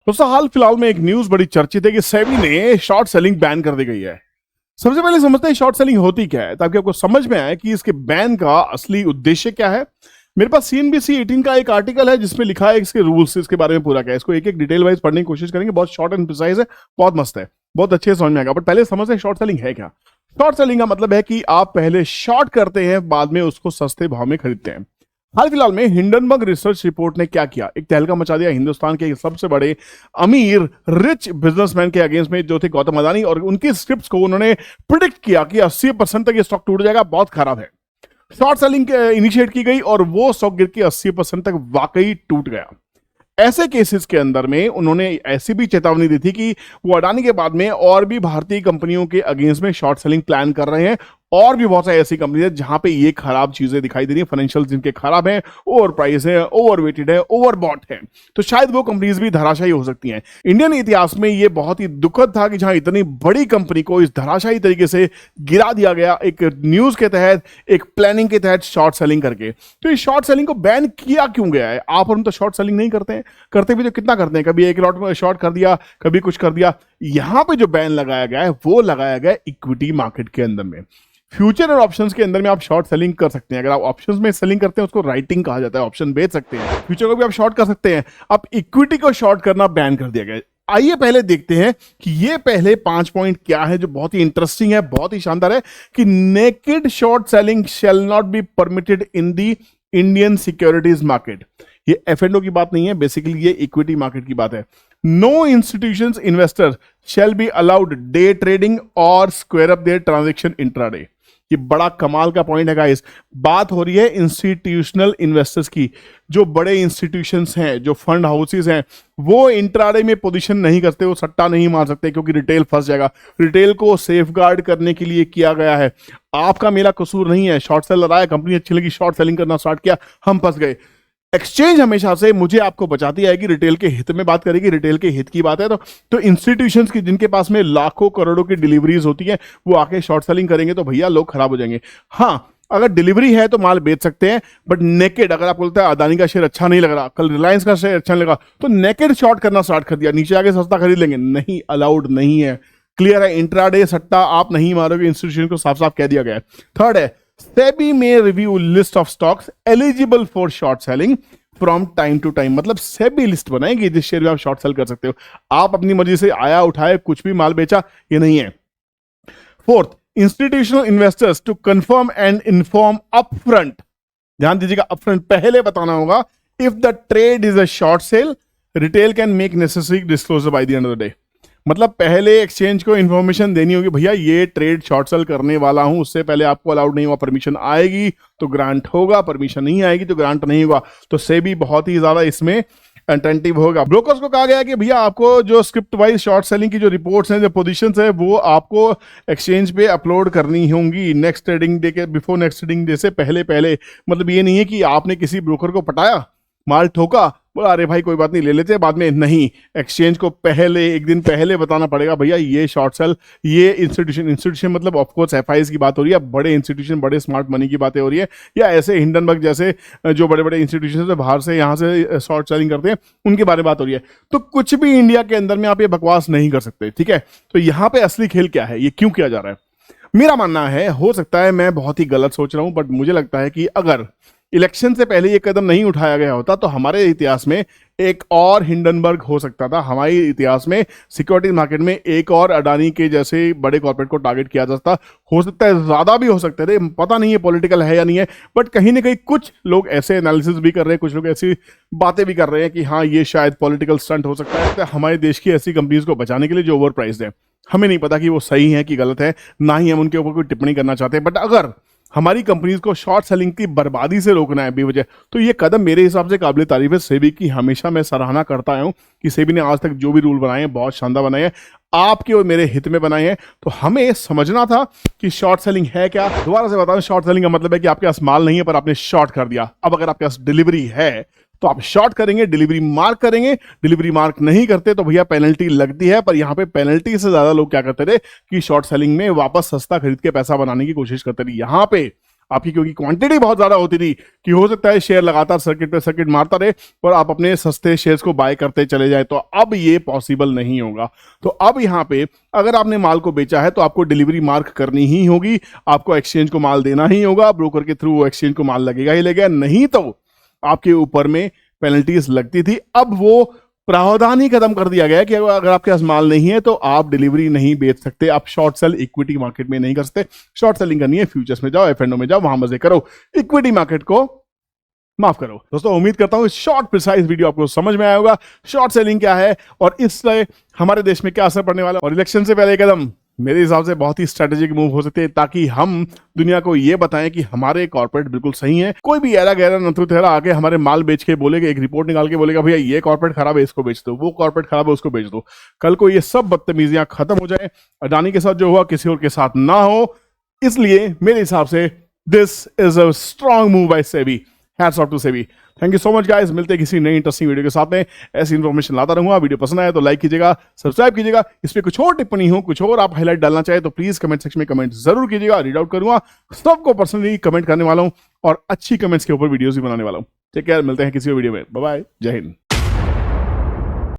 दोस्तों हाल फिलहाल में एक न्यूज बड़ी चर्चित है कि सेबी ने शॉर्ट सेलिंग बैन कर दी गई है। सबसे पहले समझते हैं शॉर्ट सेलिंग होती क्या है, ताकि आपको समझ में आए कि इसके बैन का असली उद्देश्य क्या है। मेरे पास CNBC 18 का एक आर्टिकल है जिसमें लिखा है इसके रूल्स, इसके बारे में पूरा क्या है। इसको एक एक डिटेल वाइज पढ़ने की कोशिश करेंगे। बहुत शॉर्ट एंड प्रिसाइज है, बहुत मस्त है, बहुत अच्छे से समझ में आएगा। बट पहले समझते हैं शॉर्ट सेलिंग है क्या। शॉर्ट सेलिंग का मतलब है कि आप पहले शॉर्ट करते हैं, बाद में उसको सस्ते भाव में खरीदते हैं। हाल फिलहाल में हिंडनबर्ग रिसर्च रिपोर्ट ने क्या किया, एक तहलका मचा दिया हिंदुस्तान के सबसे बड़े अमीर रिच बिजनेसमैन के अगेंस्ट में, जो थे गौतम अदानी, और उनकी स्क्रिप्ट्स को उन्होंने प्रिडिक्ट किया कि 80% तक ये स्टॉक टूट जाएगा, बहुत खराब है। शॉर्ट सेलिंग इनिशिएट की गई और वो स्टॉक गिर के 80% तक वाकई टूट गया। ऐसे केसेस के अंदर में उन्होंने ऐसी भी चेतावनी दी थी कि वो अडानी के बाद में और भी भारतीय कंपनियों के अगेंस्ट में शॉर्ट सेलिंग प्लान कर रहे हैं। और भी बहुत सारी ऐसी कंपनी है जहां पे ये खराब चीजें दिखाई दे रही है, फाइनेंशियल जिनके खराब है, ओवर प्राइस है, ओवर वेटेड है, ओवर बॉट है, तो शायद वो कंपनीज भी धराशायी हो सकती हैं। इंडियन इतिहास में ये बहुत ही दुखद था कि जहां इतनी बड़ी कंपनी को इस धराशायी तरीके से गिरा दिया गया, एक न्यूज के तहत, एक प्लानिंग के तहत शॉर्ट सेलिंग करके। तो इस शॉर्ट सेलिंग को बैन किया क्यों गया है? आप और हम तो शॉर्ट सेलिंग नहीं करते हैं, करते भी तो कितना करते हैं, कभी एक लॉट में शॉर्ट कर दिया, कभी कुछ कर दिया। यहां पे जो बैन लगाया गया है वो लगाया गया इक्विटी मार्केट के अंदर में। फ्यूचर और ऑप्शंस के अंदर में आप शॉर्ट सेलिंग कर सकते हैं। अगर आप ऑप्शंस में सेलिंग करते हैं उसको राइटिंग कहा जाता है, ऑप्शन बेच सकते हैं। फ्यूचर को भी आप शॉर्ट कर सकते हैं। अब इक्विटी को शॉर्ट करना बैन कर दिया गया है। आइए पहले देखते हैं कि ये पहले 5 पॉइंट क्या है, जो बहुत ही इंटरेस्टिंग है, बहुत ही शानदार है कि naked short selling shall not be permitted in the Indian securities market. ये F&O की बात नहीं है, बेसिकली ये इक्विटी मार्केट की बात है। No institutions investors shall be allowed day trading और square up their transaction intraday. ये बड़ा कमाल का पॉइंट है गाइस। बात हो रही है इंस्टीट्यूशनल इन्वेस्टर्स की। जो बड़े इंस्टीट्यूशंस हैं, जो फंड हाउसेस हैं, वो इंट्राडे में पोजीशन नहीं करते, वो सट्टा नहीं मार सकते क्योंकि रिटेल फंस जाएगा। रिटेल को सेफगार्ड करने के लिए किया गया है। आपका मेरा कसूर नहीं है। शॉर्ट सेलर आया, कंपनी अच्छी लगी, शॉर्ट सेलिंग करना स्टार्ट किया, हम फंस गए। एक्सचेंज हमेशा से मुझे आपको बचाती आएगी, रिटेल के हित में बात करेगी। रिटेल के हित की बात है तो इंस्टीट्यूशंस की, जिनके पास में लाखों करोड़ों की डिलीवरीज होती है, वो आके शॉर्ट सेलिंग करेंगे तो भैया लोग खराब हो जाएंगे। हाँ, अगर डिलीवरी है तो माल बेच सकते हैं, बट नेकेड, अगर आपको लगता है अदानी का शेयर अच्छा नहीं लग रहा, कल रिलायंस का शेयर अच्छा नहीं लगा, तो नेकेड शॉर्ट करना स्टार्ट कर दिया, नीचे आके सस्ता खरीद लेंगे, नहीं, अलाउड नहीं है। क्लियर है? इंट्राडे सट्टा आप नहीं मारोगे, इंस्टीट्यूशन को साफ साफ कह दिया गया है। थर्ड है, सेबी में review list of stocks eligible for short selling from time to time. मतलब सेबी लिस्ट बनाएगी जिस शेयर में आप शॉर्ट सेल कर सकते हो। आप अपनी मर्जी से आया, उठाए, कुछ भी माल बेचा, ये नहीं है। Fourth, institutional investors to confirm and inform upfront. ध्यान दीजिएगा, अपफ्रंट पहले बताना होगा। If the trade is a short sale, retail can make necessary disclosure by the end of the day. मतलब पहले एक्सचेंज को इंफॉर्मेशन देनी होगी, भैया ये ट्रेड शॉर्ट सेल करने वाला हूं, उससे पहले आपको अलाउड नहीं हुआ। परमिशन आएगी तो ग्रांट होगा, परमिशन नहीं आएगी तो ग्रांट नहीं होगा। तो सेबी बहुत ही ज्यादा इसमें अटेंटिव होगा। ब्रोकर्स को कहा गया है कि भैया आपको जो स्क्रिप्ट वाइज शॉर्ट सेलिंग की जो रिपोर्ट्स हैं, जो पोजीशंस है, वो आपको एक्सचेंज पे अपलोड करनी होंगी नेक्स्ट ट्रेडिंग डे के, बिफोर नेक्स्ट ट्रेडिंग डे से पहले पहले। मतलब ये नहीं है कि आपने किसी ब्रोकर को पटाया, माल ठोका, बोला अरे भाई कोई बात नहीं ले लेते हैं बाद में, नहीं। एक्सचेंज को पहले, एक दिन पहले बताना पड़ेगा, भैया ये शॉर्ट सेल, ये इंस्टीट्यूशन मतलब ऑफकोर्स FIs की बात हो रही है, बड़े इंस्टीट्यूशन, बड़े स्मार्ट मनी की बातें हो रही है, या ऐसे हिंडनबर्ग जैसे जो बड़े बड़े इंस्टीट्यूशन बाहर से यहाँ से शॉर्ट सेलिंग करते हैं, उनके बारे में बात हो रही है। तो कुछ भी इंडिया के अंदर में आप ये बकवास नहीं कर सकते, ठीक है। तो यहाँ पे असली खेल क्या है, ये क्यों किया जा रहा है? मेरा मानना है, हो सकता है मैं बहुत ही गलत सोच रहा हूं, बट मुझे लगता है कि अगर इलेक्शन से पहले ये कदम नहीं उठाया गया होता तो हमारे इतिहास में एक और हिंडनबर्ग हो सकता था। हमारे इतिहास में सिक्योरिटी मार्केट में एक और अडानी के जैसे बड़े कॉर्पोरेट को टारगेट किया जाता। हो सकता है ज्यादा भी हो सकते थे, पता नहीं है पॉलिटिकल है या नहीं है, बट कहीं ना कहीं कुछ लोग ऐसे एनालिसिस भी कर रहे हैं, कुछ लोग ऐसी बातें भी कर रहे हैं कि हाँ ये शायद पॉलिटिकल स्टंट हो सकता है हमारे देश की ऐसी कंपनीज को बचाने के लिए जो ओवर प्राइस्ड है। हमें नहीं पता कि वो सही है कि गलत है, ना ही हम उनके ऊपर कोई टिप्पणी करना चाहते हैं, बट अगर हमारी कंपनीज को शॉर्ट सेलिंग की बर्बादी से रोकना है बेवजह, तो ये कदम मेरे हिसाब से काबिल तारीफ है। सेबी की हमेशा मैं सराहना करता आया हूं कि सेबी ने आज तक जो भी रूल बनाए हैं बहुत शानदार बनाए हैं, आपके और मेरे हित में बनाए हैं। तो हमें समझना था कि शॉर्ट सेलिंग है क्या। दोबारा से बता दूं, शॉर्ट सेलिंग का मतलब है कि आपके पास माल नहीं है पर आपने शॉर्ट कर दिया। अब अगर आपके पास डिलीवरी है तो आप शॉर्ट करेंगे, डिलीवरी मार्क करेंगे। डिलीवरी मार्क नहीं करते तो भैया पेनल्टी लगती है। पर यहां पे पेनल्टी से ज्यादा लोग क्या करते थे कि शॉर्ट सेलिंग में वापस सस्ता खरीद के पैसा बनाने की कोशिश करते थे। यहां पे आपकी क्योंकि क्वांटिटी बहुत ज्यादा होती थी कि हो सकता है शेयर लगातार सर्किट पे सर्किट मारता रहे और आप अपने सस्ते शेयर्स को बाय करते चले जाए, तो अब ये पॉसिबल नहीं होगा। तो अब यहाँ पे अगर आपने माल को बेचा है तो आपको डिलीवरी मार्क करनी ही होगी, आपको एक्सचेंज को माल देना ही होगा, ब्रोकर के थ्रू एक्सचेंज को माल लगेगा ही लगेगा, नहीं तो आपके ऊपर में पेनल्टीज लगती थी। अब वो प्रावधान ही खत्म कर दिया गया कि अगर आपके पास माल नहीं है तो आप डिलीवरी नहीं बेच सकते, आप शॉर्ट सेल इक्विटी मार्केट में नहीं कर सकते। शॉर्ट सेलिंग करनी है फ्यूचर्स में जाओ, एफएनओ में जाओ, वहां मजे करो, इक्विटी मार्केट को माफ करो। दोस्तों उम्मीद करता हूं इस शॉर्ट प्रिसाइज वीडियो आपको समझ में आया होगा, शॉर्ट सेलिंग क्या है और इससे हमारे देश में क्या असर पड़ने वाला है। और इलेक्शन से पहले कदम मेरे हिसाब से बहुत ही स्ट्रेटेजिक मूव हो सकते हैं, ताकि हम दुनिया को ये बताएं कि हमारे कॉर्पोरेट बिल्कुल सही है। कोई भी ऐरा गहरा नथु तेरा आके हमारे माल बेच के बोलेगा, एक रिपोर्ट निकाल के बोलेगा भैया ये कॉर्पोरेट खराब है इसको बेच दो, वो कॉर्पोरेट खराब है उसको बेच दो, कल को ये सब बदतमीजियां खत्म हो जाए, अडानी के साथ जो हुआ किसी और के साथ ना हो। इसलिए मेरे हिसाब से this is a strong move by SEBI. Hats off to SEBI. Thank you so much guys, मिलते हैं किसी नई इंटरेस्टिंग वीडियो के साथ में। ऐसी इन्फॉर्मेशन लाता रहूंगा। वीडियो पसंद आया तो लाइक कीजिएगा, सब्सक्राइब कीजिएगा। इस पे कुछ और टिप्पणी हो, कुछ और आप हाईलाइट डालना चाहे तो प्लीज कमेंट सेक्शन में कमेंट जरूर कीजिएगा, रीड आउट करूंगा। सबको पर्सनली कमेंट करने वाला हूं और अच्छी कमेंट्स के ऊपर वीडियोस भी बनाने वाला हूं। टेक केयर, मिलते हैं किसी वीडियो में। बाय बाय, जय हिंद।